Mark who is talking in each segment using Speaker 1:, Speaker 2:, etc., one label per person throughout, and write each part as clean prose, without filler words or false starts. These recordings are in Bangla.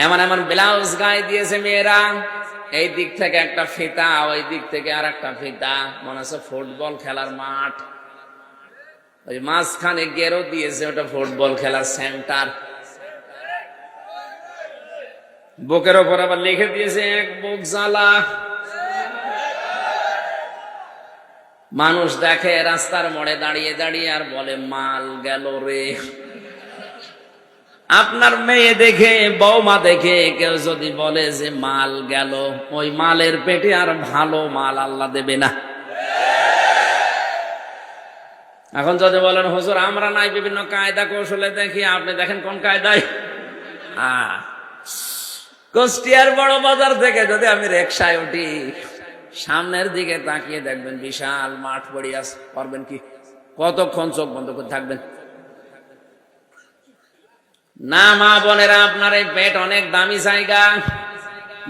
Speaker 1: এমন এমন ব্লাউজ গায়ে দিয়েছে মেয়েরা, এই দিক থেকে একটা ফিতা, ওই দিক থেকে আর একটা ফিতা, মনে হচ্ছে ফুটবল খেলার মাঠ। ওই মাঝখানে গেরো দিয়েছে, ওটা ফুটবল খেলার সেন্টার। বুকের ওপর আবার লিখে দিয়েছে এক বুক জ্বালা। মানুষ দেখে রাস্তার মোড়ে দাঁড়িয়ে দাঁড়িয়ে আর বলে মাল গেল রে। আপনার মেয়ে দেখে, বৌমা দেখে কেউ যদি বলে যে মাল গেল, ওই মালের পেটে আর ভালো মাল আল্লাহ দেবে না। এখন যদি বলেন হুজুর আমরা নাই বিভিন্ন কায়দা কৌশলে দেখি, আপনি দেখেন কোন কায়দায়? কুষ্টিয়ার বড় বাজার থেকে যদি আমি রিকশায় উঠি, সামনের দিকে তাকিয়ে দেখবেন বিশাল মাঠ পড়ে আছে, পারবেন কি? কতক্ষণ চোখ বন্ধ করে থাকবেন? না মা বোনেরা, আপনার এই পেট অনেক দামি জায়গা।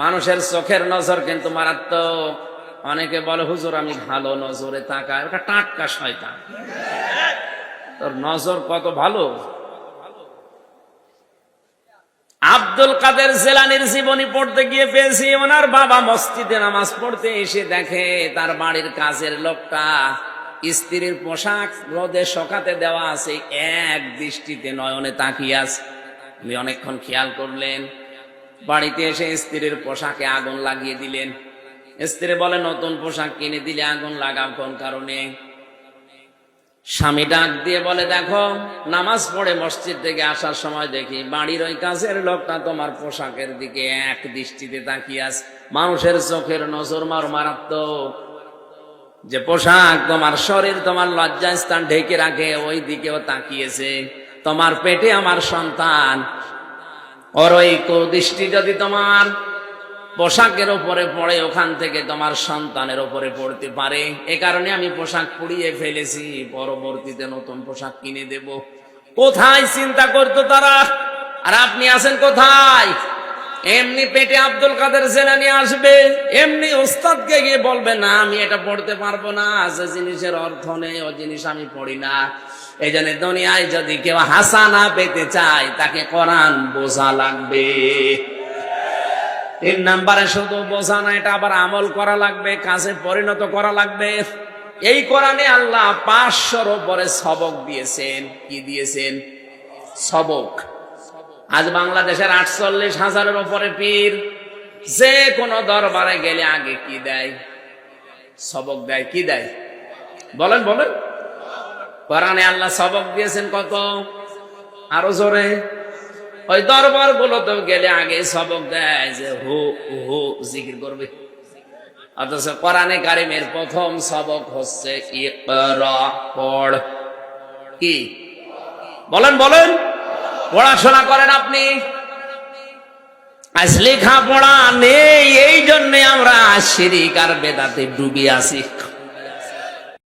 Speaker 1: মানুষের চোখের নজর কিন্তু মারাত্মক। অনেকে বলে হুজুর আমি ভালো নজরে তাকাই, ওটা টাটকা শয়তান। তোর নজর কত ভালো। আব্দুল কাদের জিলানীর জীবনী পড়তে গিয়ে পেয়েছি, ওনার বাবা মসজিদে নামাজ পড়তে এসে দেখে তার বাড়ির কাজের লোকটা স্ত্রীর পোশাক রোদে শুকাতে দেওয়া আছে, এক দৃষ্টিতে নয়নে তাকিয়ে আছে। উনি অনেকক্ষণ খেয়াল করলেন, বাড়িতে এসে স্ত্রীর পোশাকে আগুন লাগিয়ে দিলেন। স্ত্রী বলে নতুন পোশাক কিনে দিলে আগুন লাগাও কোন কারণে? স্বামী ডাক দিয়ে বলে দেখো, নামাজ পড়ে মসজিদ থেকে আসার সময় দেখি বাড়ির ওই কাজের লোকটা তোমার পোশাকের দিকে এক দৃষ্টিতে তাকিয়ে আছে। মানুষের চোখের নজর মারাত্মক। যে পোশাক তোমার শরীর, তোমার লজ্জাস্থান ঢেকে রাখে, ওই দিকেও তাকিয়েছে। তোমার পেটে আমার সন্তান, ওর ওই কুদৃষ্টি যদি তোমার পোশাকের উপরে পড়ে, ওখান থেকে তোমার সন্তানের উপরে পড়তে পারে। এ কারণে আমি পোশাক পুড়িয়ে ফেলেছি, পরবর্তীতে নতুন পোশাক কিনে দেব। কোথায় চিন্তা করতো তারা, আর আপনি আছেন কোথায়? এমনি পেটে আব্দুল কাদের জিলানী আসবে, এমনি ওস্তাদকে গিয়ে বলবে না আমি এটা পড়তে পারবো না, যে জিনিসের অর্থ নেই ও জিনিস আমি পড়ি না। এই জন্য দুনিয়ায় যদি কেউ হাসানা পেতে চায়, তাকে কোরআন বোঝা লাগবে। 3 নম্বরে শুধু বোঝা না, এটা আবার আমল করা লাগবে, কাজে পরিণত করা লাগবে। এই কোরআনে আল্লাহ 500-র উপরে সবক দিয়েছেন। কি দিয়েছেন? সবক। আজ বাংলাদেশের 48,000-এর উপরে পীর, যে কোনো দরবারে গেলে আগে কি দেয়? সবক দেয়। কি দেয়? বলেন বলেন। কোরআনে আল্লাহ সবক দিয়েছেন কত? আরো জোরে। ওই দরবার গুলোতে গেলে আগে সবক দেয় যে হু হু জিকির করবে। অথচ কোরআনে কারিমের প্রথম সবক হচ্ছে ইকরা, পড়। কি বলেন বলেন? পড়াশোনা করেন আপনি। আজ লেখা পড়া নেই, এই জন্য আমরা শিরক আর বেদাতে ডুবে আছি।